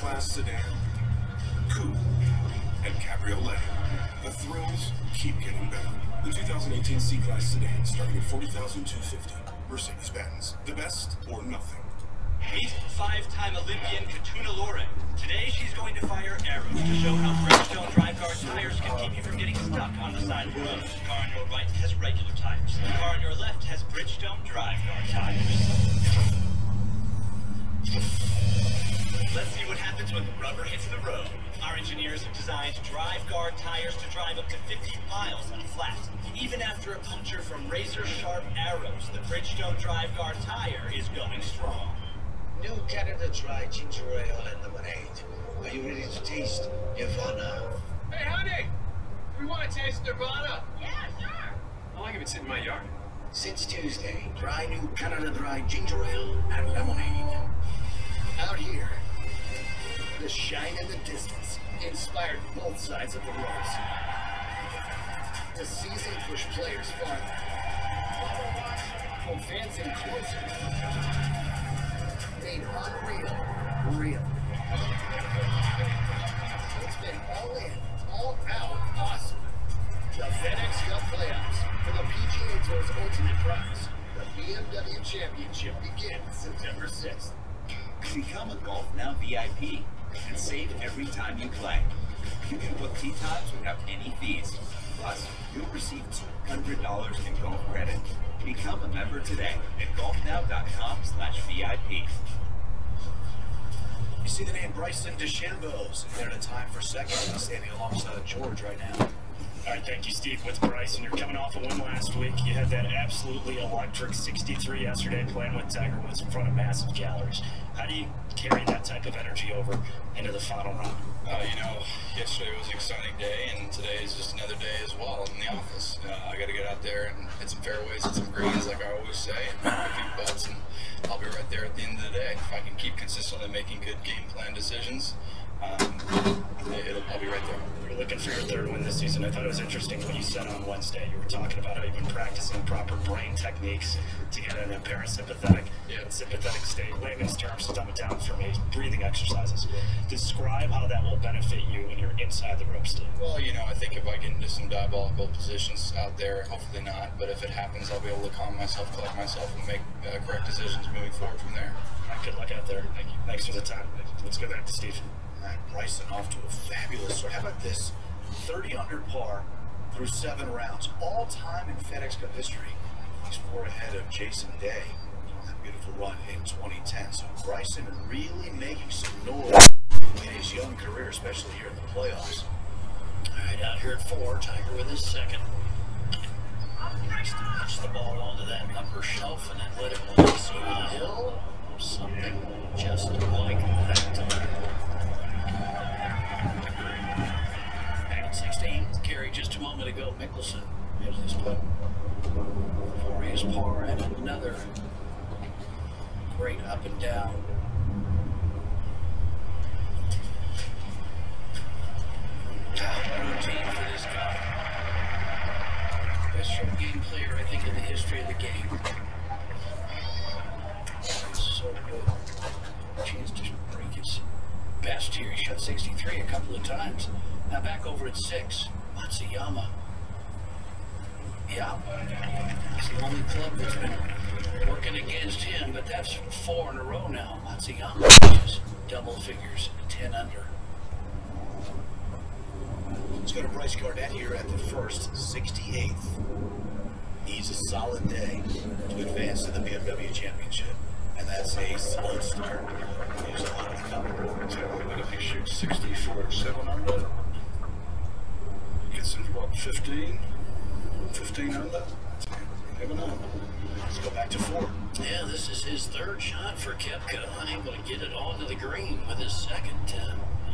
C-Class sedan, coupe, and cabriolet. The thrills keep getting better. The 2018 C-Class sedan starting at $40,250. Mercedes-Benz. The best or nothing. Meet five-time Olympian Katuna Loren. Today she's going to fire arrows to show how Bridgestone drive guard tires can keep you from getting stuck on the side of the road. The car on your right has regular tires. The car on your left has Bridgestone drive guard tires. Let's see what happens when the rubber hits the road. Our engineers have designed drive guard tires to drive up to 50 miles on a flat. Even after a puncture from razor-sharp arrows, the Bridgestone drive guard tire is going strong. New Canada Dry Ginger Ale and Lemonade. Are you ready to taste Nirvana? Hey, honey! We want to taste Nirvana. Yeah, sure. I like if it's in my yard. Since Tuesday, try new Canada Dry Ginger Ale and Lemonade. Out here, the shine in the distance inspired both sides of the roads. The season pushed players farther. Pulled fans in closer. Made unreal real. It's been all in, all out awesome. The FedEx Cup playoffs for the PGA Tour's ultimate prize. The BMW Championship begins September 6th. Become a Golf Now VIP and save every time you play. You can book tee times without any fees. Plus, you'll receive $200 in golf credit. Become a member today at golfnow.com/VIP. You see the name Bryson DeChambeau's. They're in a time for second. He's standing alongside George right now. All right, thank you, Steve. With Bryson, you're coming off a win last week. You had that absolutely electric 63 yesterday playing with Tiger Woods in front of massive galleries. How do you carry that type of energy over into the final round? Yesterday was an exciting day, and today is just another day as well in the office. I got to get out there and hit some fairways, hit some greens, like I always say, and make a few putts, and I'll be right there at the end of the day. If I can keep consistently making good game plan decisions, I'll be right there. You're looking for your third win this season. I thought it was interesting when you said on Wednesday you were talking about how you've been practicing proper brain techniques to get in a parasympathetic and sympathetic state. Layman's terms, to dumb it down for me, breathing exercises. Describe how that will benefit you when you're inside the rope still. Well, I think if I get into some diabolical positions out there, hopefully not, but if it happens, I'll be able to calm myself, collect myself, and make correct decisions moving forward from there. All right, good luck out there. Thank you. Thanks for the time. Let's go back to Steve. All right, Bryson off to a fabulous start. How about this? 30 under par through 7 rounds. All time in FedEx Cup history. He's 4 ahead of Jason Day on that beautiful run in 2010. So Bryson really making some noise in his young career, especially here in the playoffs. All right, out here at 4, Tiger with his second. Next to pitch the ball onto that upper shelf and then let it release over the hill. Something just like that. Back at 16, carry just a moment ago. Mickelson has this putt for his par and another great up and down. Routine for this guy. Best short game player, I think, in the history of the game. So good. Chance to break his best here. He shot 63 a couple of times. Now back over at 6. Matsuyama. Yeah. It's the only club that's been working against him, but that's 4 in a row now. Matsuyama is double figures, 10 under. Let's go to Bryce Garnett here at the first, 68th. Needs a solid day to advance to the BMW Championship. And that's a solid start. There's a lot of cover. But if he shoots 64, 7 under, gets into what, 15 under? Never know. Let's go back to 4. Yeah, this is his third shot for Koepka. Unable to get it onto the green with his second.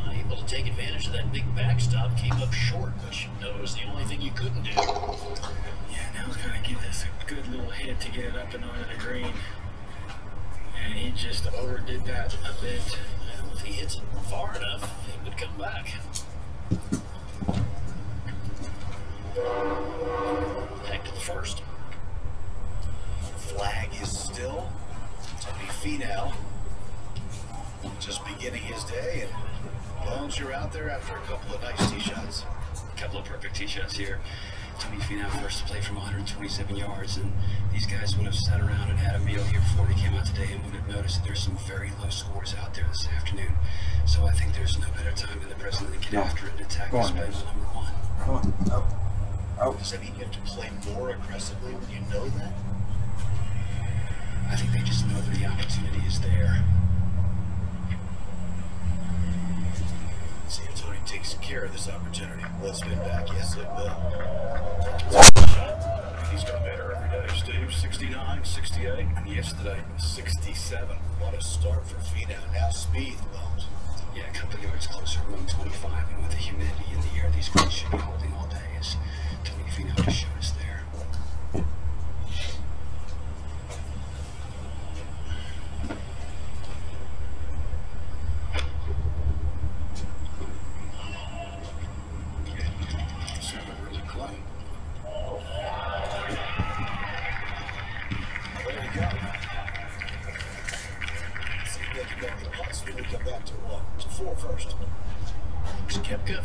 Unable to take advantage of that big backstop. Came up short, which was the only thing you couldn't do. Yeah, now he's got to give this a good little hit to get it up and onto the green. And he just overdid that a bit. Well, if he hits it far enough, it would come back. Back to the first. Flag is still Tony Finau, just beginning his day. day, and Bones, you're out there after a couple of nice tee shots. A couple of perfect tee shots here. Tony Finau first to play from 127 yards, and these guys would have sat around and had a meal here before he came out today and would have noticed that there's some very low scores out there this afternoon. So I think there's no better time than the present to get after it and attack this by number one. Come on. Oh. Does that mean you have to play more aggressively when you know that? I think they just know that the opportunity is there. See if Tony takes care of this opportunity. Let's spin back. Yes, it will. He's got better every day, Steve. 69, 68, and yesterday, 67. What a start for Finau. Now speed, Bones. Yeah, a couple yards closer, 125, and with the humidity in the air, these greens should be holding all day. As Tony Finau just showed us there.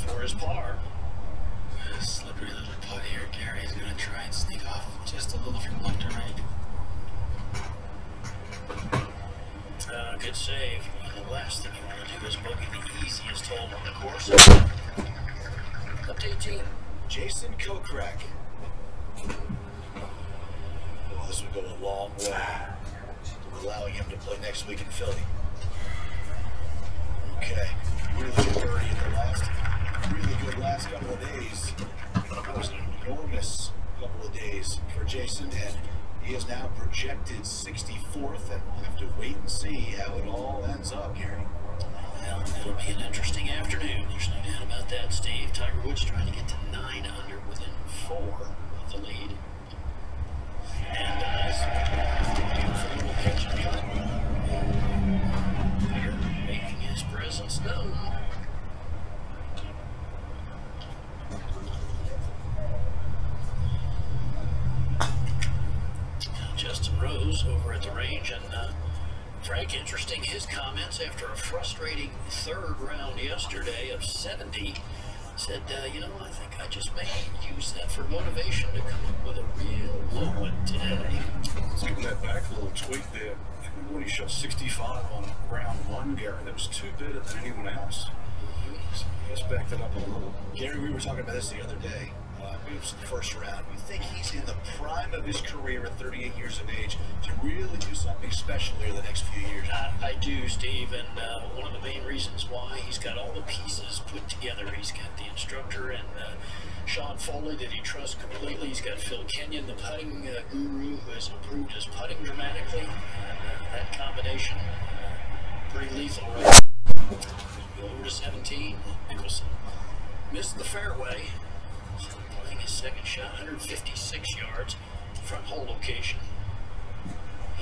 For his par. A slippery little putt here. Gary's going to try and sneak off just a little from left to right. Good save. The last thing you want to do is bogey the easiest hole on the course. Up to 18. Jason Kokrak. Well, this would go a long way to allowing him to play next week in Philly. Okay. Really good birdie in the last. Really good last couple of days. That was an enormous couple of days for Jason, and he is now projected 64th, and we'll have to wait and see how it all ends up, Gary. Well, it'll be an interesting afternoon. There's no doubt about that, Steve. Tiger Woods trying to get to 9 under within 4 of the lead. And nice beautiful little pitch and shot. Tiger making his presence known. Justin Rose over at the range, and Frank, interesting his comments after a frustrating third round yesterday of 70. Said, you know, I think I just may use that for motivation to come up with a real low one today. Let's give that back a little tweak there. Remember when he shot 65 on round 1, Gary? That was 2 better than anyone else. Let's back that up a little. Gary, we were talking about this the other day. It was the first round. You think he's in the prime of his career at 38 years of age to really do something special here the next few years? I do, Steve, and one of the main reasons why he's got all the pieces put together. He's got the instructor and Sean Foley that he trusts completely. He's got Phil Kenyon, the putting guru, who has improved his putting dramatically. That combination, pretty lethal, right? Over to 17. Nicholson missed the fairway. Playing his second shot, 156 yards, front hole location.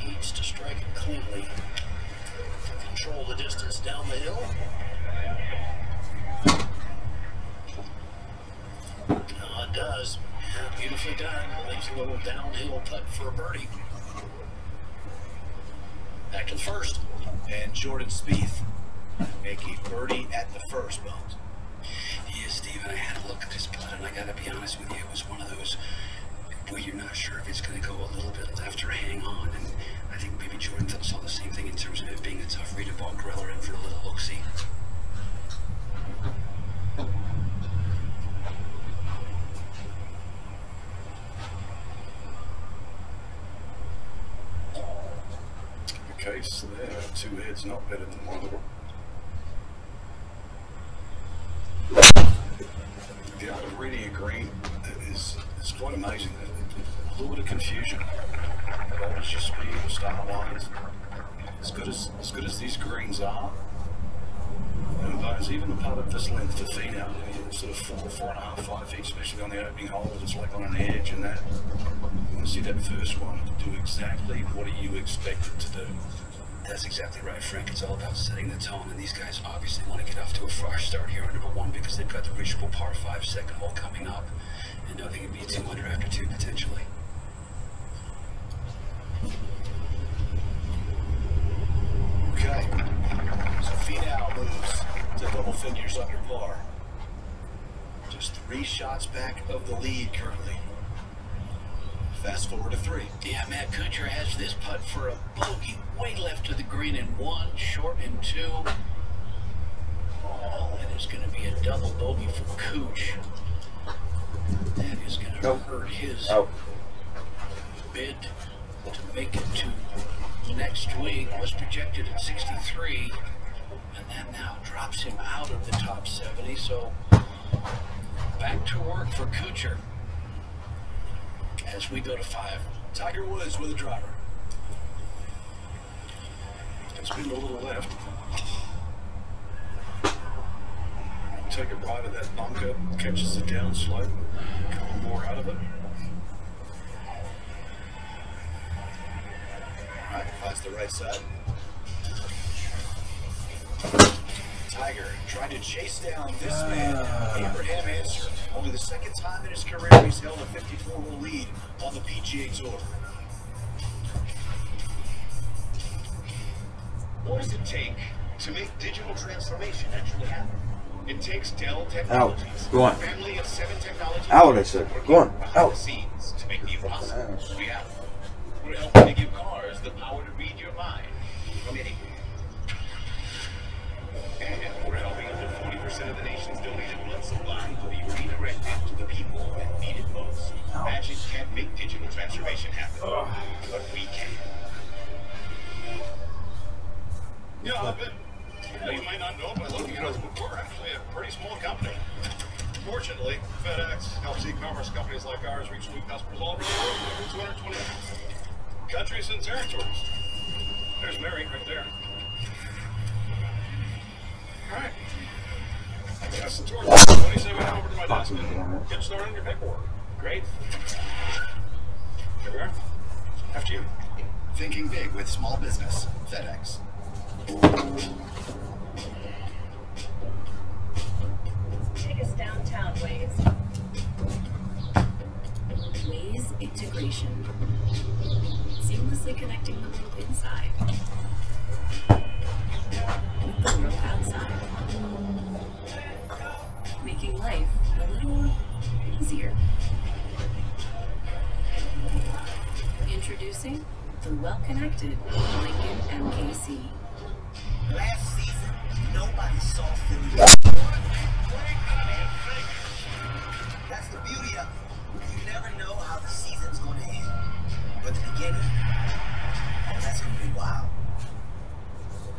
Needs to strike it cleanly to control the distance down the hill. It does. Yeah, beautifully done. Leaves a little downhill putt for a birdie. Back to the first. And Jordan Spieth make a birdie at the first, Bones. Yeah, Steve, and I had a look at this putt, and I gotta be honest with you, it was one of those where you're not sure if it's gonna go a little bit left or hang on, and I think maybe Jordan saw the same thing in terms of it being a tough read of ball griller in for a little look-see. Case there, 2 heads not better than 1. The art of reading a green is quite amazing. A little bit of confusion. It alters your speed or start lines. As good as these greens are, and those, even a putt of this length for Finau, sort of 4.5, 5 feet, especially on the opening hole, it's like on an edge, and that. You want to see that first one do exactly what you expect it to do. That's exactly right, Frank. It's all about setting the tone, and these guys obviously want to get off to a fresh start here on number 1 because they've got the reachable par 5 second hole coming up, and know they can be 2 under after 2 potentially. Okay, so Finau moves figures under par. Just 3 shots back of the lead currently. Fast forward to 3. Yeah, Matt Kuchar has this putt for a bogey way left of the green in 1, short in 2. Oh, that is going to be a double bogey for Cooch. That is going to hurt his bid to make it to next week. Was projected at 63, and that now drops him out of the top 70. So back to work for Kuchar as we go to 5. Tiger Woods with a driver. Spin a little left. Take a bite of that bunker, catches the downslope, a couple more out of it. Alright, finds the right side. Tiger trying to chase down this man, Abraham Ancer. Only the 2nd time in his career he's held a 54-hole lead on the PGA Tour. What does it take to make digital transformation actually happen? It takes Dell Technologies. Go on. Family of 7 technologies. Out, I said. Go on. Out. The scenes to make the impossible reality. We're helping to give cars the power to read your mind from anywhere. And we're helping up to 40% of the nation's donated blood supply to be redirected to the people that need it most. Magic can't make digital transformation happen, but we can. Yeah, I bet. You might not know by looking at us, but we're actually a pretty small company. Fortunately, FedEx helps e-commerce companies like ours reach new customers all over the world in over 220 countries and territories. There's Mary right there. All right. That's the tour. What do you say we head over to my desk and get started on your paperwork? Great. Here we are. After you. Thinking big with small business. FedEx. Take us downtown, Waze. Waze integration. Seamlessly connecting the world inside with the world outside. Making life a little easier. Introducing the well-connected Lincoln MKC. Last season, nobody saw Philly. That's the beauty of it. You never know how the season's going to end. But the beginning, that's going to be wild.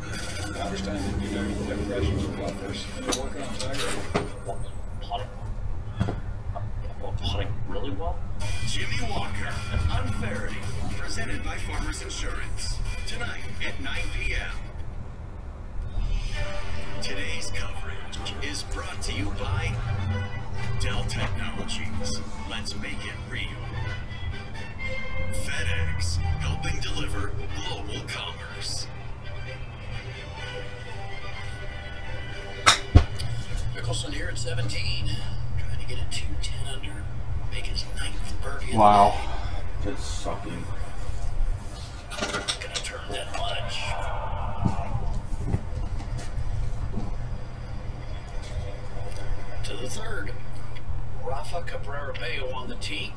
I understand that you have pressure for golfers. You're working on Tiger. Putting. Well, putting really well. Jimmy Walker, Unfairity, presented by Farmers Insurance. Tonight at 9 p.m. Today's coverage is brought to you by Dell Technologies. Let's make it real. FedEx, helping deliver global commerce. Mickelson here at 17, trying to get a 210 under, make his 9th birdie. Wow. Just sucking. Gonna turn that much. To the 3rd, Rafa Cabrera Bello on the tee.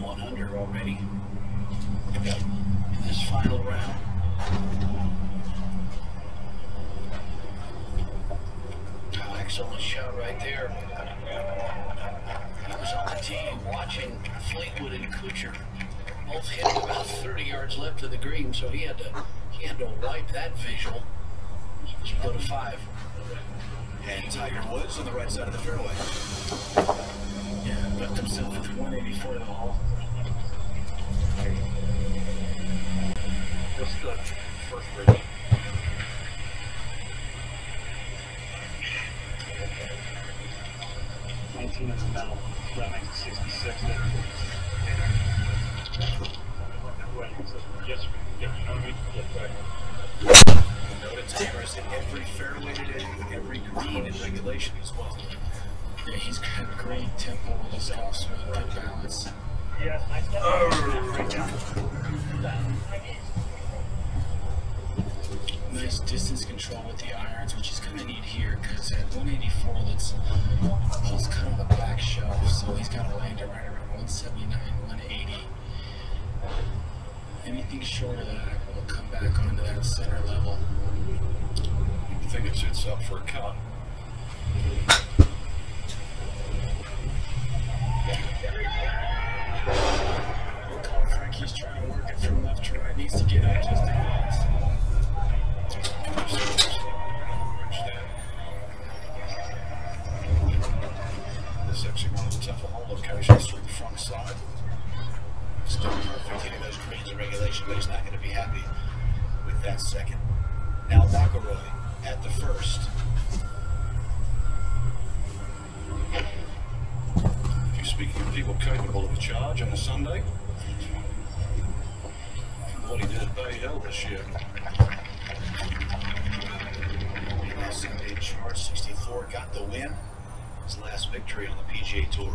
1 under already in this final round. Oh, excellent shot right there. He was on the tee watching Fleetwood and Kuchar both hit about 30 yards left of the green, so he had to wipe that visual. As we go to 5. And Tiger Woods on the right side of the fairway. Yeah, left himself with 184 in the hole. Just the first bridge. In the middle. That makes it 66 there. Yes, Noted Tiger's in every fairway today, every green in regulation as well. Yeah, he's got great tempo with his golf, good balance. yeah, I Nice distance control with the irons, which he's going to need 184 that's pulls cut on the back shelf, so he's got to land it right around 179, 180. Anything short of that will come back onto that center level. You think it sits up for a cut? Frankie's trying to work it from left to right. Needs to get up just a bit. This is actually one of the tougher hole locations through the front side. Still perfect hitting those greens in regulation, but he's not going to be happy with that second. Now McElroy at the first. If you're speaking of people capable of a charge on a Sunday, what he did at Bay Hill this year. Last Sunday charge 64 got the win. His last victory on the PGA Tour.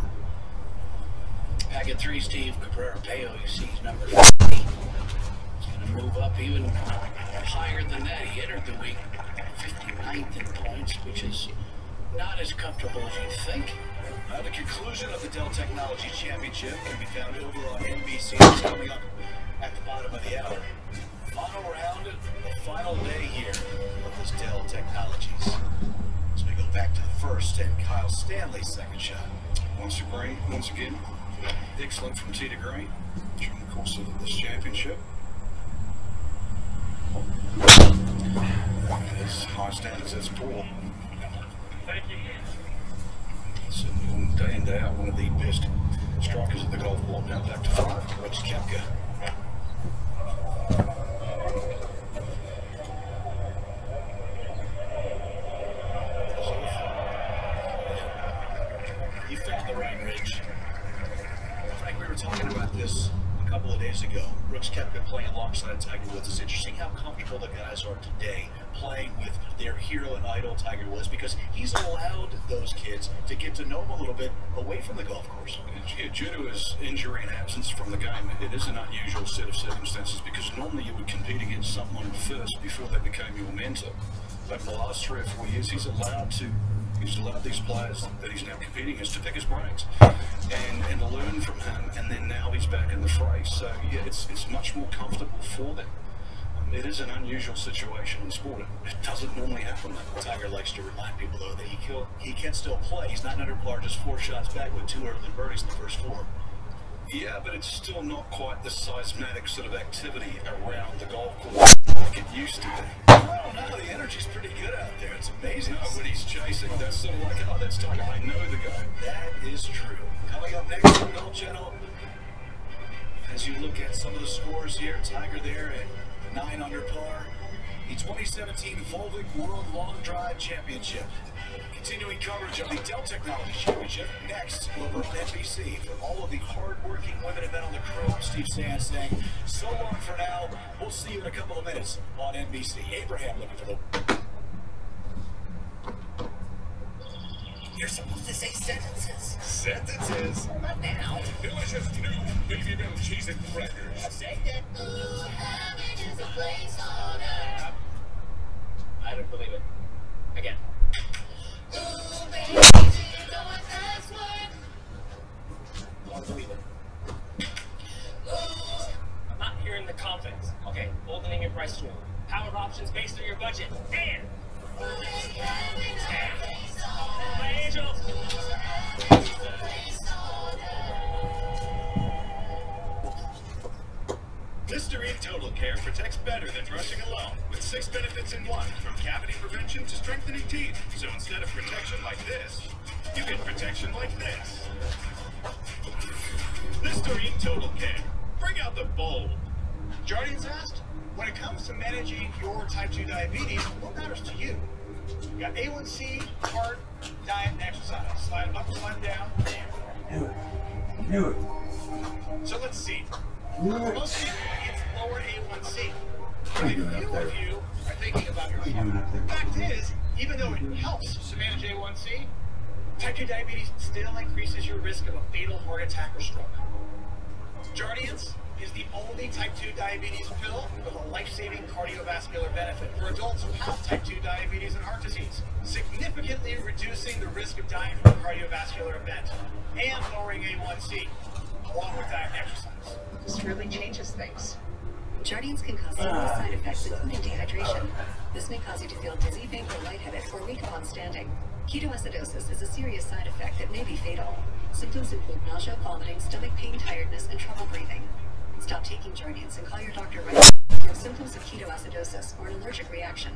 Packet 3, Steve Cabrera-Bello, you see he's number 50. He's going to move up even higher than that. He entered the week 59th in points, which is not as comfortable as you'd think. The conclusion of the Dell Technology Championship can be found over on NBC. It's coming up at the bottom of the hour. Final round, the final day here of this Dell Technologies. As we go back to the first and Kyle Stanley's second shot. Once again, excellent from tee to green during the course of this championship. As high standards as Paul. Thank you. Certainly day in, day out, one of the best strikers of the golf ball. Now back to 5, Brooks Koepka. He found the right ridge. Frank, we were talking about this a couple of days ago. Brooks Koepka playing alongside Tiger Woods. It's interesting how comfortable the guys are today playing with their hero and idol Tiger Woods, because he's allowed those kids to get to know him a little bit away from the golf course. Due to his injury and absence from the game, it is an unusual set of circumstances, because normally you would compete against someone first before they became your mentor. But in the last 3 or 4 years, he's allowed these players that he's now competing against to pick his brains and to learn from him, and then now he's back in the fray. So yeah, it's much more comfortable for them. It is an unusual situation in sport. It doesn't normally happen. Tiger likes to remind people, though, that he can still play. He's not under par, just 4 shots back with 2 early birdies in the first 4. Yeah, but it's still not quite the seismic sort of activity around the golf course like it used to be. Oh, no, the energy's pretty good out there. It's amazing. No, when he's chasing, that's sort of like, oh, that's Tiger. I know the guy. That is true. Coming up next on the Golf Channel, as you look at some of the scores here, Tiger there at 9 under par, the 2017 Volvic World Long Drive Championship. Continuing coverage of the Dell Technology Championship next over on NBC. For all of the hard-working women and men on the crew, I'm Steve Sands saying so long for now. We'll see you in a couple of minutes on NBC. Abraham looking for the... You're supposed to say sentences. Sentences? Not now. Delicious new baby milk cheese and crackers. Say that. Ooh, heaven is a place on earth. I don't believe it. Again. Ooh, baby, you know what that's worth. Don't believe it. Ooh. I'm not hearing the confidence. Okay, boldening your price tool. Power options based on your budget. And my angels. Listerine Total Care protects better than brushing alone, with 6 benefits in 1, from cavity prevention to strengthening teeth. So instead of protection like this, you get protection like this. Listerine Total Care. Bring out the bold. Jardians asked, when it comes to managing your type 2 diabetes, what matters to you? You got A1C, heart, diet, and exercise. Slide up, slide down. Do it. So let's see. For most people, it's lower A1C. But What are a you doing few up there? of you are thinking about your What are you doing up there? The fact is, even though it helps to manage A1C, type 2 diabetes still increases your risk of a fatal heart attack or stroke. Jardiance is the only type 2 diabetes pill with a life-saving cardiovascular benefit for adults who have type 2 diabetes and heart disease, significantly significantly reducing the risk of dying from a cardiovascular event and lowering A1C, along with diet and exercise. This really changes things. Jardians can cause serious side effects, including dehydration. This may cause you to feel dizzy, faint, or lightheaded, or weak upon standing. Ketoacidosis is a serious side effect that may be fatal. Symptoms include nausea, vomiting, stomach pain, tiredness, and trouble breathing. Stop taking Jardians and call your doctor right now if you have symptoms of ketoacidosis or an allergic reaction.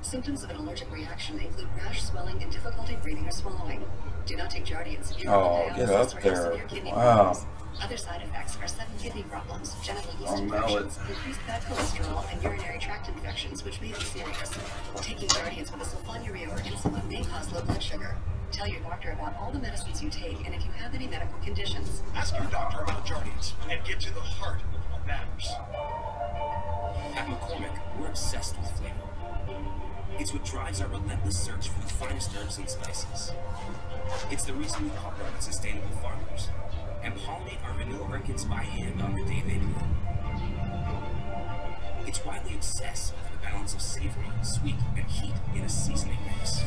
Symptoms of an allergic reaction include rash, swelling, and difficulty breathing or swallowing. Do not take Jardians if you are on get dialysis up or have there. severe kidney Wow. problems. Other side effects are sudden kidney problems, genital yeast infections, increased bad cholesterol, and urinary tract infections, which may be serious. Taking Jardians with a sulfonylurea or insulin may cause low blood sugar. Tell your doctor about all the medicines you take and if you have any medical conditions. Ask your doctor about Jardians and get to the heart of what matters. At McCormick, we're obsessed with flavor. It's what drives our relentless search for the finest herbs and spices. It's the reason we partner with sustainable farmers and pollinate our vanilla orchids by hand on the day they bloom. It's why we obsess over the balance of savory, sweet, and heat in a seasoning mix.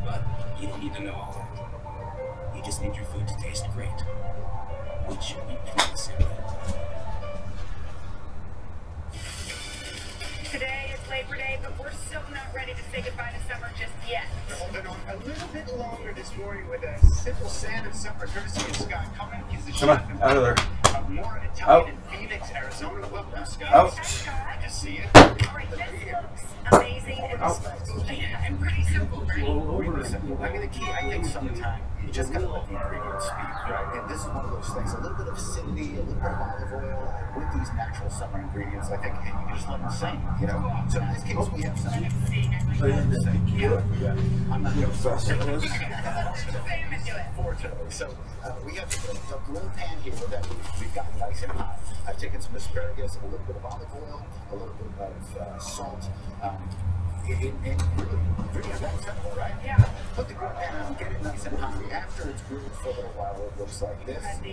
But you don't need to know all that. You just need your food to taste great, which should be pretty simple. Today is Labor Day, but we're still not ready to say goodbye to summer just yet. We're holding on a little bit longer this morning with a simple sand and summer courtesy of Scott Cumming. He's the Come on, chef out of there. More Italian in Phoenix, Arizona. Welcome, Scott. Out. Good to see you. All right, this looks amazing and pretty simple, right? Really simple. I mean, the key, I think, summertime, you just gotta let the ingredients speak, right? And this is one of those things. A little bit of acidity, a little bit of olive oil with these natural summer ingredients. I think, hey, you can just let them sing, you know? So in this case, we have some. I'm not going to fuss it. So we have the grill pan here that we've got nice and hot. I've taken some asparagus, a little bit of olive oil, a little bit of salt. And really that simple, right? Yeah. Put the grill pan on, get it nice and hot. After it's grilled for a little while, it looks like this. Put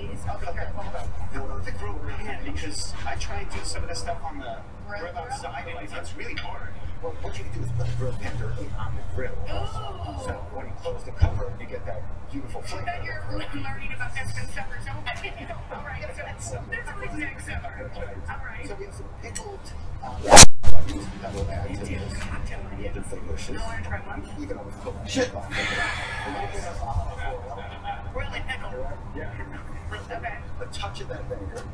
the grill pan because I try and do some of this stuff on the grill outside and it's really hard. Well, what you can do is put the grill pan directly on the grill. Oh. So when you close the cover, you get that beautiful flavor. But you're learning about Mexican summer, so all right, so there's always next summer. All right. So we have some pickled that will add to this. They're delicious. No, I try one. You can always put Shit. a little bit of olive oil. Really pickled. Yeah. Okay. A touch of that vinegar,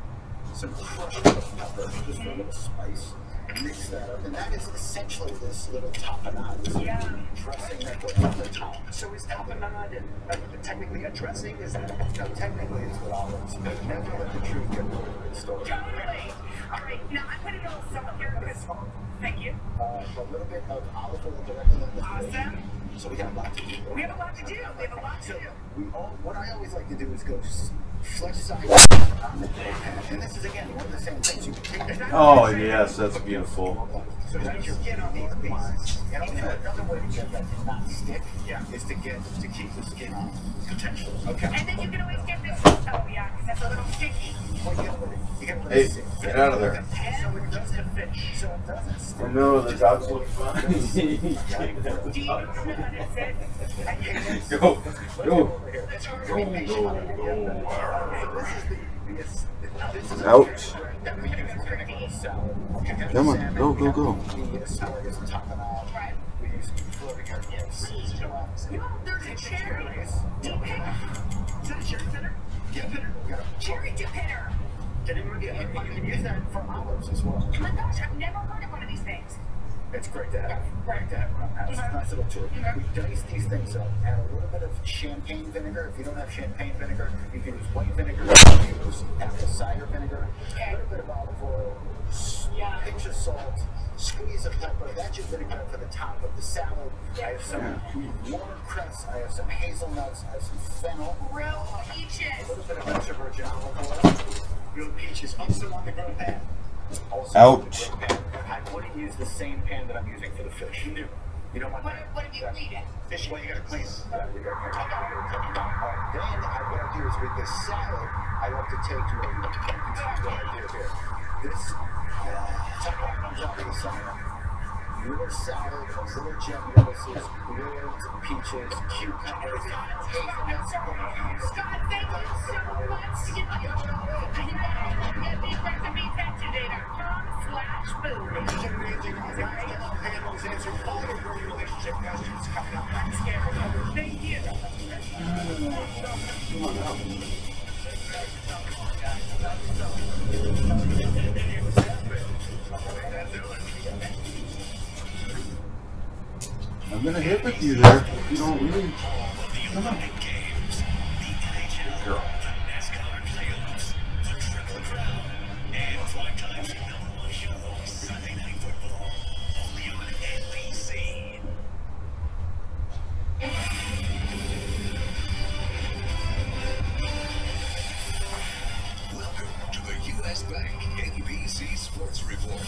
some crushed pepper, just for a little spice. Mix that up, and that is essentially this little tapenade, this dressing that goes on the top. So is tapenade technically a dressing? Is that? No, technically it's what olives, but never let the truth get rid of its story. Totally. All right, now I'm putting a little salt here because, thank you. A little bit of olive oil directly on the Awesome. So we have a lot to do. We have a lot to do. We have a lot to do. What I always like to do is go flesh side on the grill pan. And this is, again, one of the same things you can take. Oh, yes, that's beautiful. So that's your skin on these pieces. And another way to get that to not stick is to keep the skin on, potentially. Okay. And then you can always get this. Oh, yeah, because that's a little sticky. Well, you gotta let Hey, it sit. get out of there. So it doesn't fit. So it doesn't stick. Oh no, the dogs look fun. Do you know how to sit? Go. Ouch. Come on, go. There's a cherry dip hitter. Is that a cherry hitter? Dip hitter. Cherry dip hitter. You can use that for olives as well. Oh my gosh, I've never heard of one of these things. It's great to have. Great to have. It's a nice little tool. We dice these things up. Add a little bit of champagne vinegar. If you don't have champagne vinegar, you can use white vinegar. You can use apple cider vinegar. A little bit of olive oil. Pinch of salt. Squeeze of pepper. That's your vinegar for the top of the salad. I have some watercress. I have some hazelnuts. I have some fennel. Grilled peaches. A little bit of extra virgin olive oil. Grilled peaches also on the grill pan. Ouch. I wouldn't use the same pan that I'm using for the fish. You don't want that. What if you clean it? Fish, well, you gotta clean it. Then what I do is with this salad, I like to take what I do here. This top comes out of the side. Little salad, little gem lettuces, grilled peaches, cucumbers, hazelnuts, Scott, thank you so much. Get these recipes at today.com/food. Panels answer all your growing relationship questions coming up. I'm scared. Thank you. I'm gonna hit with you there. You don't really. Come on. Good girl. Welcome to the U.S. Bank NBC Sports Report.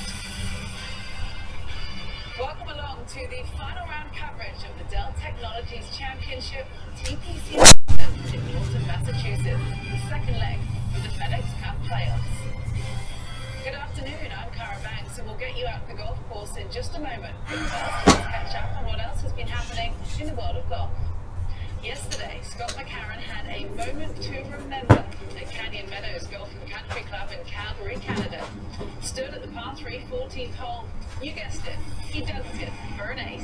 Welcome along to the final round coverage of the Dell Technologies Championship TPC in Norton, Massachusetts, the second leg of the FedEx Cup playoffs. Good afternoon, I'm Cara Banks, and we'll get you out the golf course in just a moment. But first, let's catch up on what else has been happening in the world of golf. Yesterday, Scott McCarron had a moment to remember at Canyon Meadows Golf and Country Club in Calgary, Canada. Stood at the par 3 14th hole. You guessed it, he dunked it for an ace.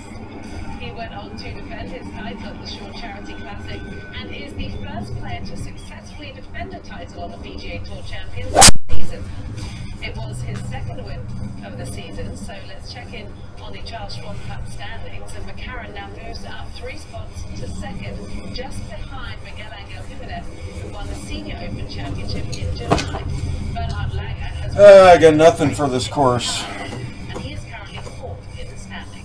He went on to defend his title at the Shore Charity Classic and is the first player to successfully defend a title on the PGA Tour Champions season. It was his second win of the season, so let's check in on the Charles Schwab Cup standings. And McCarron now moves up 3 spots to second, just behind Miguel Angel Jimenez, who won the Senior Open Championship in July. Bernhard Langer has I got nothing for this course. and he is currently 4th in the standing.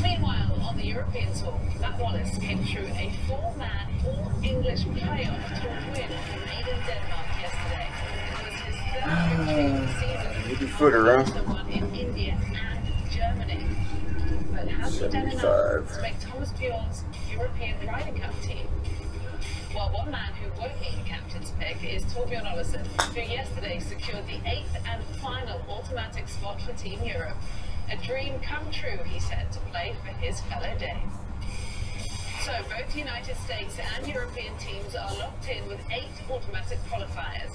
Meanwhile, on the European Tour, Matt Wallace came through a 4-man All-English playoff to win made in Denmark yesterday. It was his third victory of the season. Maybe footer, huh? The one in India and Germany. But has he done enough to make Thomas Bjorn's European Ryder Cup team? Well, one man who won't need a captain's pick is Torbjorn Olesen, who yesterday secured the 8th and final automatic spot for Team Europe. A dream come true, he said, to play for his fellow Dane. So both United States and European teams are locked in with 8 automatic qualifiers.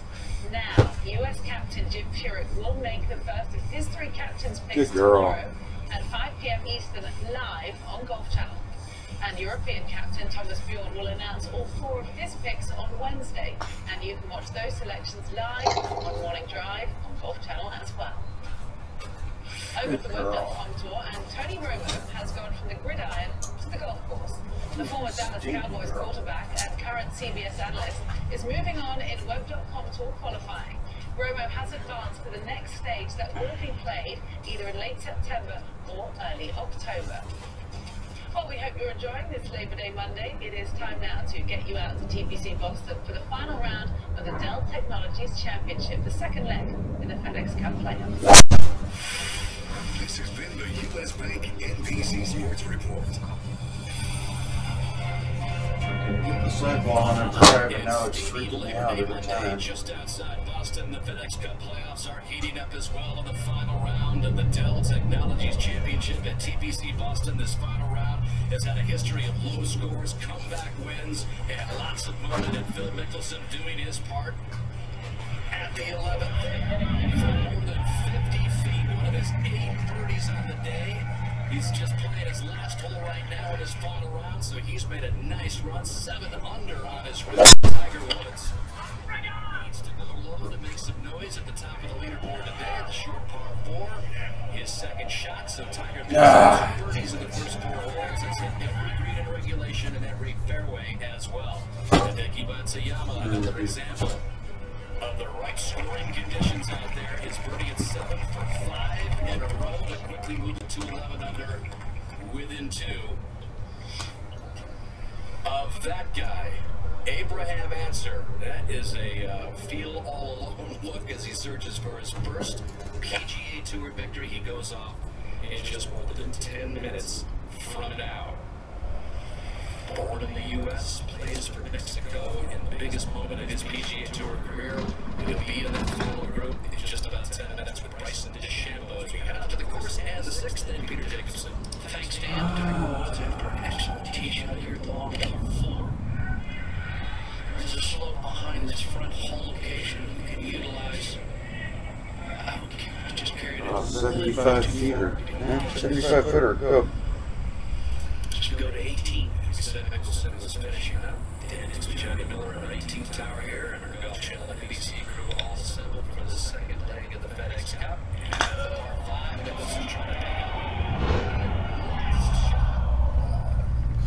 Now, US captain Jim Furyk will make the first of his 3 captain's picks tomorrow at 5 p.m. Eastern live on Golf Channel. And European captain Thomas Bjorn will announce all 4 of his picks on Wednesday, and you can watch those selections live on Morning Drive on Golf Channel as well. Over the Web.com tour, and Tony Romo has gone from the gridiron to the golf course. The former Dallas Cowboys quarterback and current CBS analyst is moving on in Web.com tour qualifying. Romo has advanced to the next stage that will be played either in late September or early October. Well, we hope you're enjoying this Labor Day Monday. It is time now to get you out to TPC Boston for the final round of the Dell Technologies Championship, the second leg in the FedEx Cup playoffs. This has been the U.S. Bank NBC Sports Report. Get the sidewall on and drive, and now it's freaking me out every time. Just outside Boston, the FedEx Cup playoffs are heating up as well in the final round of the Dell Technologies Championship at TPC Boston. This final round has had a history of low scores, comeback wins, and lots of movement, and Phil Mickelson doing his part at the 11th. For more than 50 feet, one of his 8 birdies on the day. He's just playing his last hole right now in his final round, so he's made a nice run, 7 under on his round. Tiger Woods needs to go low to make some noise at the top of the leaderboard today at the short par 4. His second shot, so Tiger makes some birdies in the first 4 holes. It's hit every green in regulation and every fairway as well. Hideki Matsuyama, another example of the right scoring conditions out there. His birdie at 7 for 5 in a row to quickly move it to 11 under within 2 of that guy. Abraham Answer. That is a feel all alone look as he searches for his first PGA Tour victory. He goes off in just more than 10 minutes from now. Born in the U.S., plays for Mexico in the biggest moment of his PGA Tour career. He'll be in that final group in just about 10 minutes with Bryson DeChambeau as we head out to the course and the 6th and Peter Jacobson. Thanks, Dan. 75 feet-er. Yeah, 75 footer. Go. Should go to 18. Instead of Mickelson was finishing up. Dan Dixon, Johnny Miller on our 18th tower here. And our Golf Channel NBC crew all assembled for the second leg of the FedEx Cup. And par 5, Mickelson trying to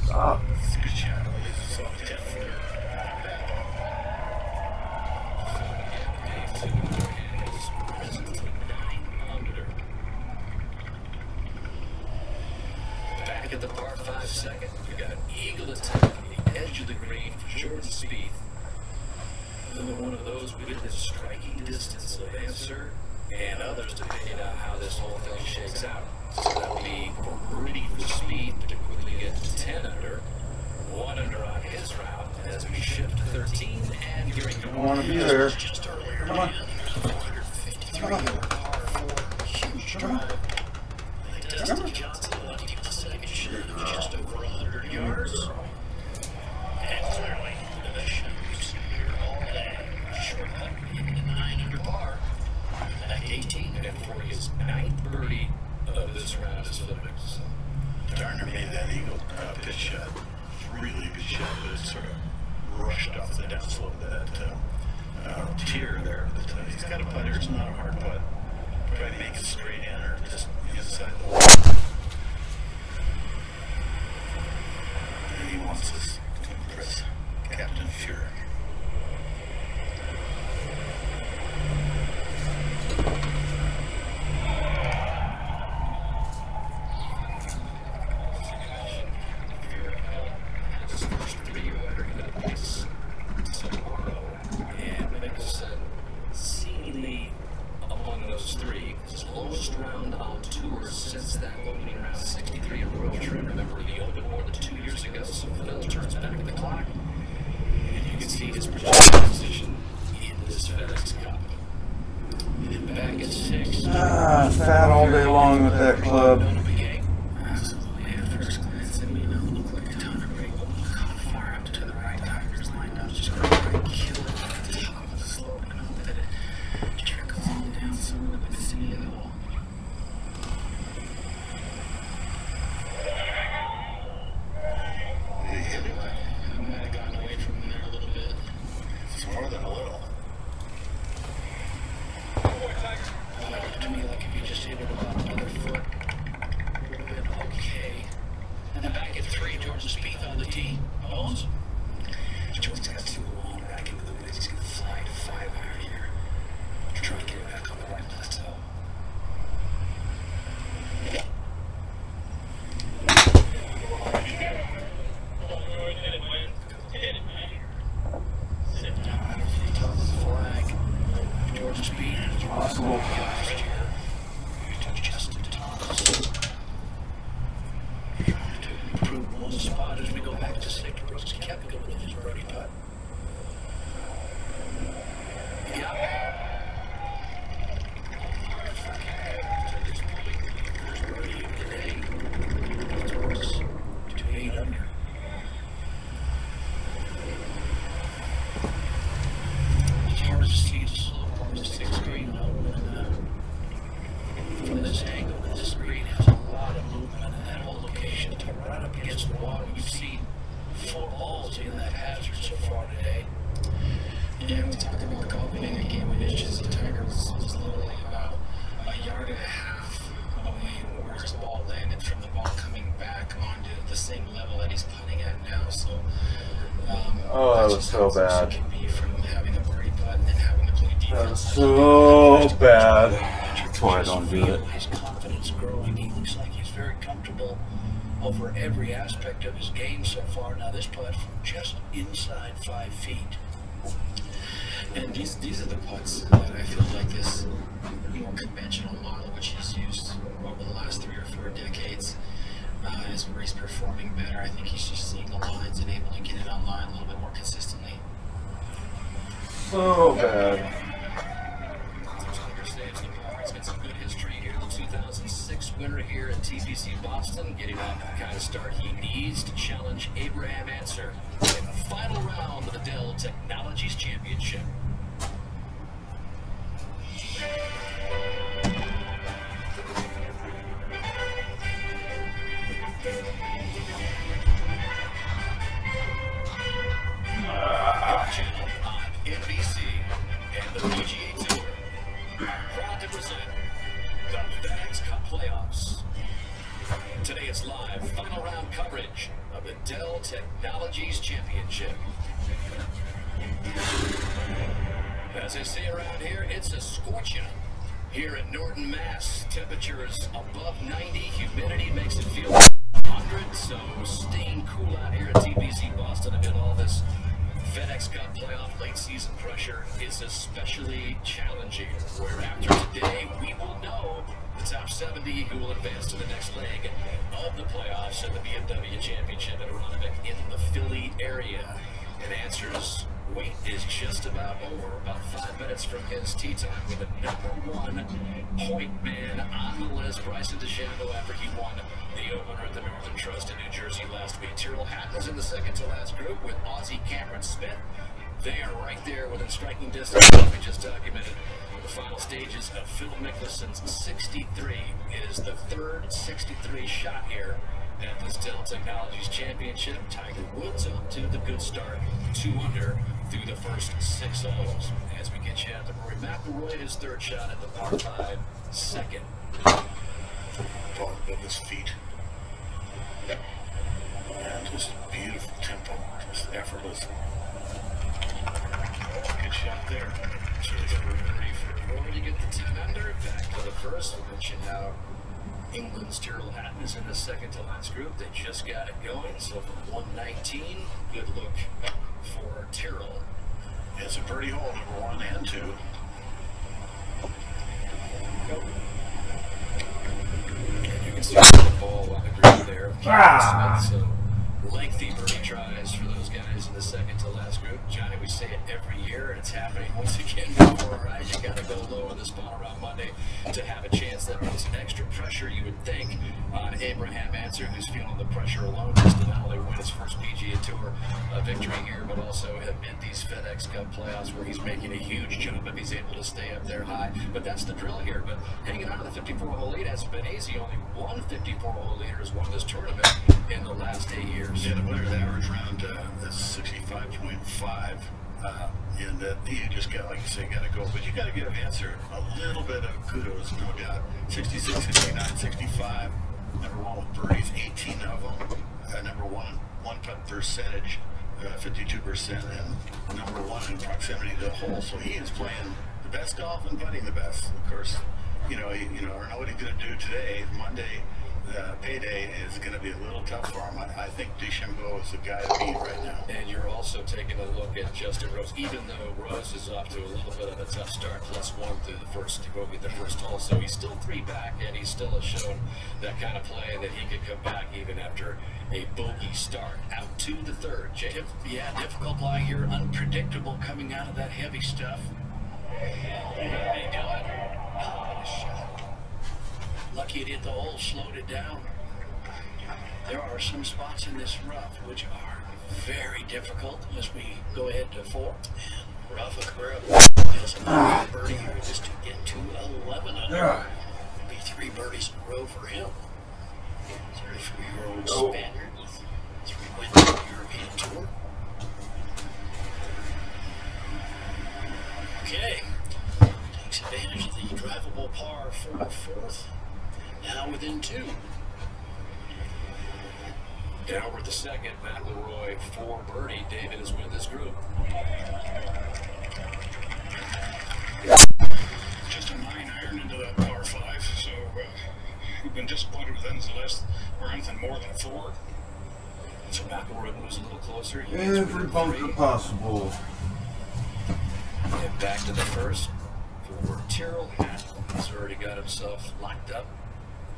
Stop. good shot. So definitely. Back at the par 5 second, we got eagle attack on the edge of the green for Jordan Spieth. Another one of those within a striking distance of answer, and others depending on how this whole thing shakes out. So that'll be pretty for Spieth to quickly get to 10 under, 1 under on his round as we shift to 13 and gearing to I want to be there. just earlier. Come on. 453 par 4, huge drive. Dustin Johnson left the second shot of just over 100 yards. And clearly, the shows here all day. Short putt into 9 under par. At 18 and for his 9th birdie of this round is Phil Mickelson. Darner made that eagle pitch shot. Really good shot, but it sort of rushed off the downslope of that tier there. But he's got a putter. It's not a hard putt. Probably make it straight in or just inside the wall. And he wants us to impress Captain Fury. And Mickelson, seemingly among those three, his lowest round on tour since that opening round, 63 in Rover. Remember, the Open more than 2 years ago, so Phil turns back the clock. And you can see his projected position in this FedEx Cup. And back at 6. Fat all day long with that club. Absolutely. At first glance, it may not look like a ton of great, but look how far up to the right Tigers lined up. Just going to kill it at the top of the slope and hope that it trickles all down somewhere in the vicinity of the hole. I might have gotten away from there a little bit. It's more than a little. Looked to me like if you just hit it about another foot, it would have been okay. And then back at 3, Jordan Spieth on the tee. Bones? Jordan's got 2 on back into the woods. He's going to fly to 5 iron here. Try to get it back on the right plateau. Flag. Jordan Spieth. Possible. Justin Thomas. To improve one spot as we go back to 6. Brooks kept going with his birdie putt. First birdie of the day. Brooks to 8 under. It's hard to see the slope on the 6th green from this angle. This green has a lot of movement in that whole location to right up against the water. We've seen 4 balls in that hazard so far today. Yeah, we talk about golf being a game of inches. The Tiger was literally about a yard and a half away where his ball landed from the ball coming back onto the same level that he's putting at now. So, Oh, that was so bad. Can be from having a birdie putt and then having to play defense. That was so bad. That's why I don't do it. His confidence growing. He looks like he's very comfortable over every aspect of his game so far. Now this putt from just inside 5 feet. And these are the putts that I feel like this more conventional model, which he's used over the last 3 or 4 decades, is where he's performing better. I think he's just seeing the lines and able to get it online a little bit more consistently. So bad. It's got some good history here. The 2006 winner here at TPC Boston, getting off the kind of start he needs to challenge Abraham Answer in the final round of the Dell Technologies Championship. Channel on NBC and the PGA Tour are proud to present the FedEx Cup Playoffs. Today it's live final round coverage of the Dell Technologies Championship. As they say around here, it's a scorching. Here in Norton, Mass, temperatures above 90, humidity makes it feel 100, so staying cool out here at TPC Boston amid all this FedEx Cup playoff late season pressure is especially challenging, where after today we will know the top 70 who will advance to the next leg of the playoffs at the BMW Championship at Aronimink in the Philly area. And answers wait is just about over, about 5 minutes from his tee time with the #1 point man on the list, Bryson DeChambeau, after he won the opener at the Northern Trust in New Jersey last week. Tyrrell Hatton is in the second to last group with Aussie Cameron Smith. They are right there within striking distance. We just documented the final stages of Phil Mickelson's 63. It is the third 63 shot here at this Dell Technologies Championship. Tiger Woods up to the good start, 2 under through the first 6 holes. As we get you out to Rory McIlroy, his third shot at the par 5, second. Ball above his feet. And just beautiful tempo, just effortless. Good shot there. Ready for Rory to get the 10 under, back to the first. We'll mention how England's Tyrrell Hatton is in the second to last group. They just got it going, so from 119, good look for Tyrrell. It's a birdie hole, #1 and 2. And you can see the ball on the green there. Smith, so lengthy birdie tries for those guys in the second to last group. Johnny, we say it every year, and it's happening once again before our eyes. You got to go low in the spot around Monday to have a chance. That puts extra pressure, you would think, on Abraham Answer, who's feeling the pressure alone just to not only win his first PGA Tour victory here, but also amid these FedEx Cup playoffs where he's making a huge jump if he's able to stay up there high. But that's the drill here. But hanging on to the 54-hole lead hasn't been easy. Only one 54-hole leader has won this tournament in the last 8 years. Yeah, the players average around 65.5. And you just got, like you say, got to go. But you got to give Answer a little bit of kudos. No doubt. 66, 69, 65. #1 with birdies, 18 of them. #1 one-putt percentage, 52%, and #1 in proximity to the hole. So he is playing the best golf and putting the best. Of course, I don't know what he's going to do today. Monday, payday is going to be a little tough for him. I think DeChambeau is the guy to beat right now. And you're also taking a look at Justin Rose. Even though Rose is off to a little bit of a tough start, +1 through the first hole, so he's still 3 back, and he still has shown that kind of play that he could come back even after a bogey start. Out to the third, Jacob. Yeah, difficult lie here, unpredictable coming out of that heavy stuff. They do it. Oh, the shot. Lucky it hit the hole, slowed it down. There are some spots in this rough which are very difficult as we go ahead to 4. And Rafa Cabrera has a birdie here just to get to 11 under. It'd be 3 birdies in a row for him. 33-year-old Spaniard with 3 wins on the European Tour. Okay, takes advantage of the drivable par 4/4. Now within 2. Down with the second, McIlroy for birdie. David is with this group. Just a 9-iron into that par 5, so we've been disappointed with NZS or anything more than a 4. So McIlroy moves a little closer. Every bunker possible. And back to the first for Tyrrell Hatton. He's already got himself locked up.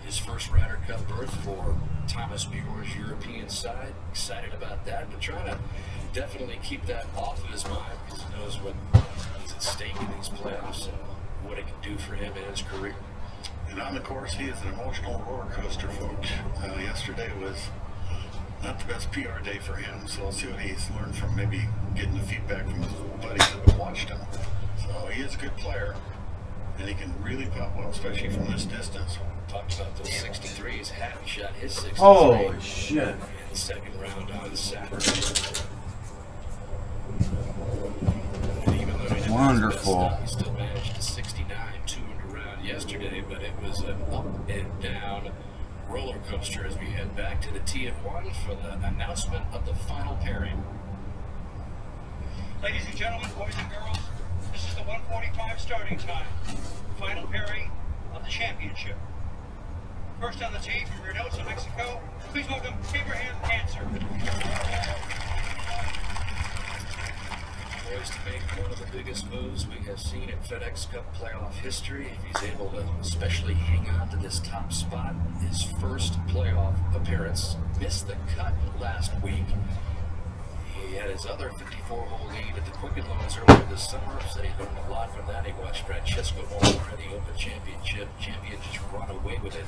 His first Ryder Cup berth for Thomas Muir's European side. Excited about that, but trying to definitely keep that off of his mind because he knows what is at stake in these playoffs and what it can do for him in his career. And on the course, he is an emotional roller coaster, folks. Yesterday was not the best PR day for him, so we'll see what he's learned from maybe getting the feedback from his buddies that have watched him. So he is a good player, and he can really pop well, especially from this distance. Talked about those 63s. Hatton shot his 63. Holy shit. In the second round on Saturday. Wonderful. He still managed a 69 2-under round yesterday, but it was an up and down roller coaster as we head back to the tee at 1 for the announcement of the final pairing. Ladies and gentlemen, boys and girls, this is the 1:45 starting time. Final pairing of the championship. First on the tee from Reynosa, Mexico, please welcome Abraham Answer. Poised to make one of the biggest moves we have seen in FedEx Cup playoff history. If he's able to especially hang on to this top spot, his first playoff appearance, missed the cut last week. He had his other 54-hole lead at the Quicken Loans earlier this summer. Said he learned a lot from that. He watched Francesco Molinari in the Open Championship. Champion just run away with it.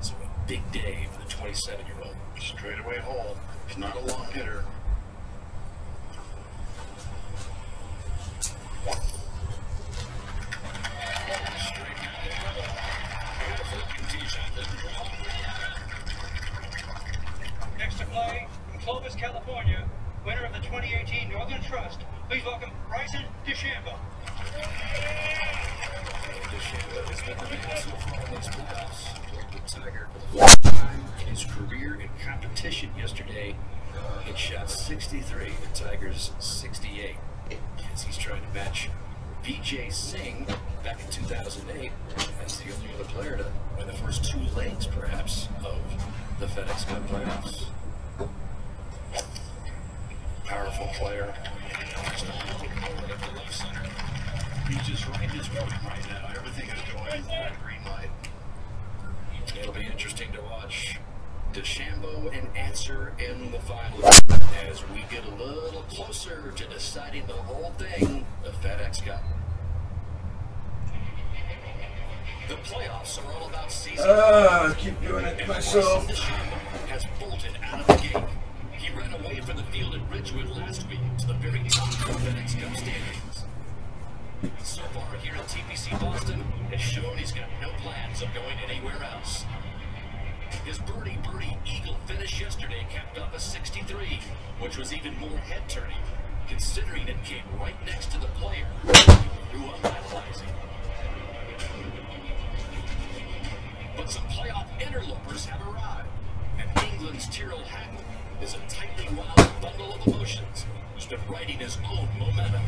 So a big day for the 27-year-old. Straightaway hole. He's not a long hitter. Next to play, from Clovis, California, winner of the 2018 Northern Trust, please welcome Bryson DeChambeau. DeChambeau has been the man so far in these playoffs. Played with Tiger for the first time in his career in competition yesterday. It shot 63 and Tiger's 68. As he's trying to match Vijay Singh back in 2008 as the only other player to win the first 2 legs, perhaps, of the FedEx Cup playoffs. Powerful player. He's just right his way right now. Everything is going green light. It'll be interesting to watch DeChambeau and Answer in the final as we get a little closer to deciding the whole thing, the FedEx Cup. The playoffs are all about season. I keep doing it to myself. DeChambeau has bolted out of the gate. He ran away from the field at Ridgewood last week to the very top of the FedEx Cup standings. So far here at TPC Boston has shown he's got no plans of going anywhere else. His birdie eagle finish yesterday capped off a 63, which was even more head-turning, considering it came right next to the player who grew up idolizing. But some playoff interlopers have arrived, and England's Tyrrell Hatton is a tightly wound bundle of emotions who's been riding his own momentum.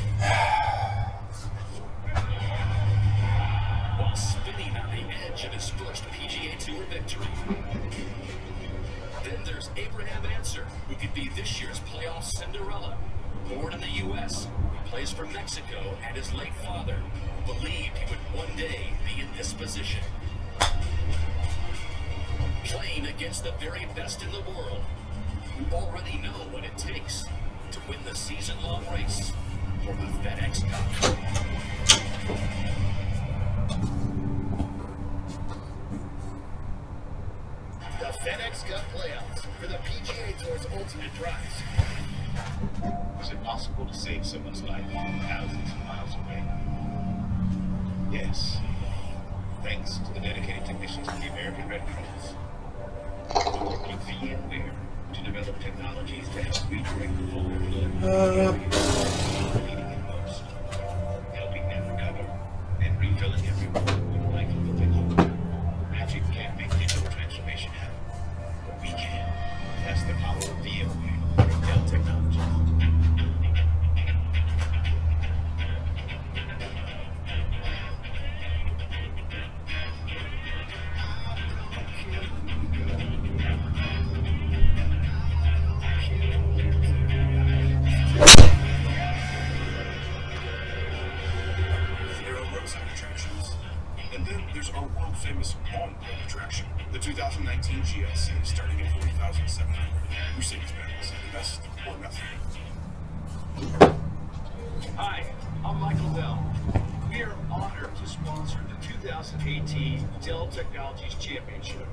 While spinning on the edge of his first PGA Tour victory. Then there's Abraham Answer, who could be this year's playoff Cinderella. Born in the U.S., he plays for Mexico, and his late father believed he would one day be in this position. Playing against the very best in the world, who already know what it takes to win the season-long race for the FedEx Cup. The FedEx Cup playoffs for the PGA Tour's ultimate drives. Is it possible to save someone's life thousands of miles away? Yes. Thanks to the dedicated technicians of the American Red Cross. We work with VMware to develop technologies to help redirect the flow of blood. Needing it most. Helping them recover and refilling everyone with life fulfilling hope. Magic can't make digital transformation happen. But we can. That's the power of VMware from Dell Technologies. And then there's our world-famous on-road attraction, the 2019 GLC, starting at $40,700. Mercedes-Benz, the best or nothing. Hi, I'm Michael Dell. We are honored to sponsor the 2018 Dell Technologies Championship,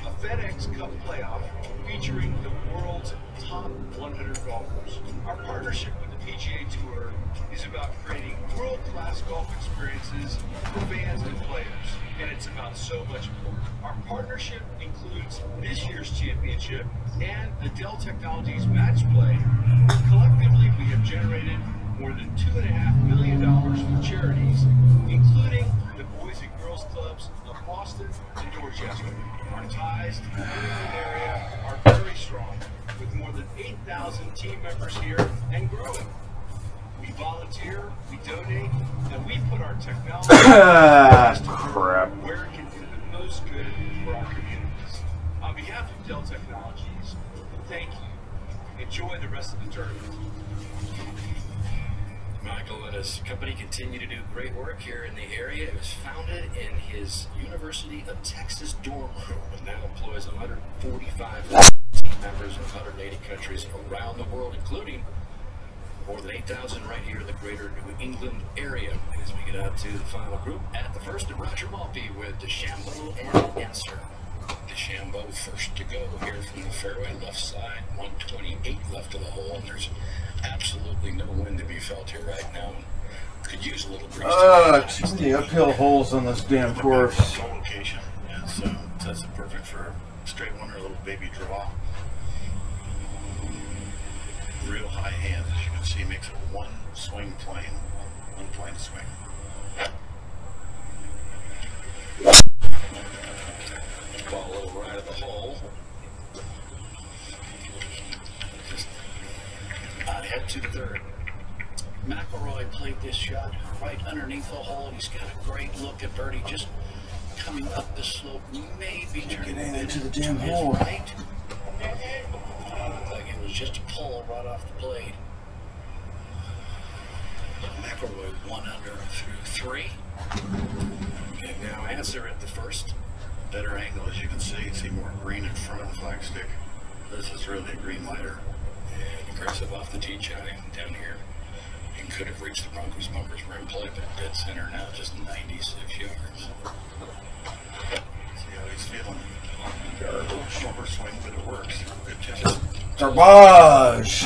a FedEx Cup playoff featuring the world's top 100 golfers. Our partnership with the PGA Tour is about creating world-class golf experiences for fans and players, and it's about so much more. Our partnership includes this year's championship and the Dell Technologies match play. Collectively, we have generated more than $2.5 million for charities, including the Boys and Girls Clubs of Boston and Dorchester. Our ties to the Cleveland area are very strong, with more than 8,000 team members here and growing. We volunteer, we donate, and we put our technology crap. where it can do the most good for our communities. On behalf of Dell Technologies, thank you. Enjoy the rest of the tournament. Michael and his company continue to do great work here in the area. It was founded in his University of Texas dorm room and now employs 145 team members in 180 countries around the world, including more than 8,000 right here in the greater New England area. As we get out to the final group at the first, Roger Maltby with DeChambeau and Enser. DeChambeau first to go here from the fairway left side, 128 left of the hole, and there's absolutely no wind to be felt here right now. Could use a little breeze. Too many uphill holes on this damn course. The location is it perfect for a straight one or a little baby draw. Real high hand, as you can see, makes it one swing plane, one plane swing. Ball a little right of the hole. Just head to the third. McElroy played this shot right underneath the hole. He's got a great look at birdie, just coming up the slope, maybe turning into the damn to his hole. right. Looked like it was just a pull right off the blade. McElroy 1 under through 3. And now Answer at the first. Better angle, as you can see more green in front of the flagstick. This is really a green lighter. And aggressive off the tee shot down here. And could have reached the Broncos bumpers were in play, but dead center now, just 96 yards. See how he's feeling. Shorter swing, but it works. Good chance. Garbage.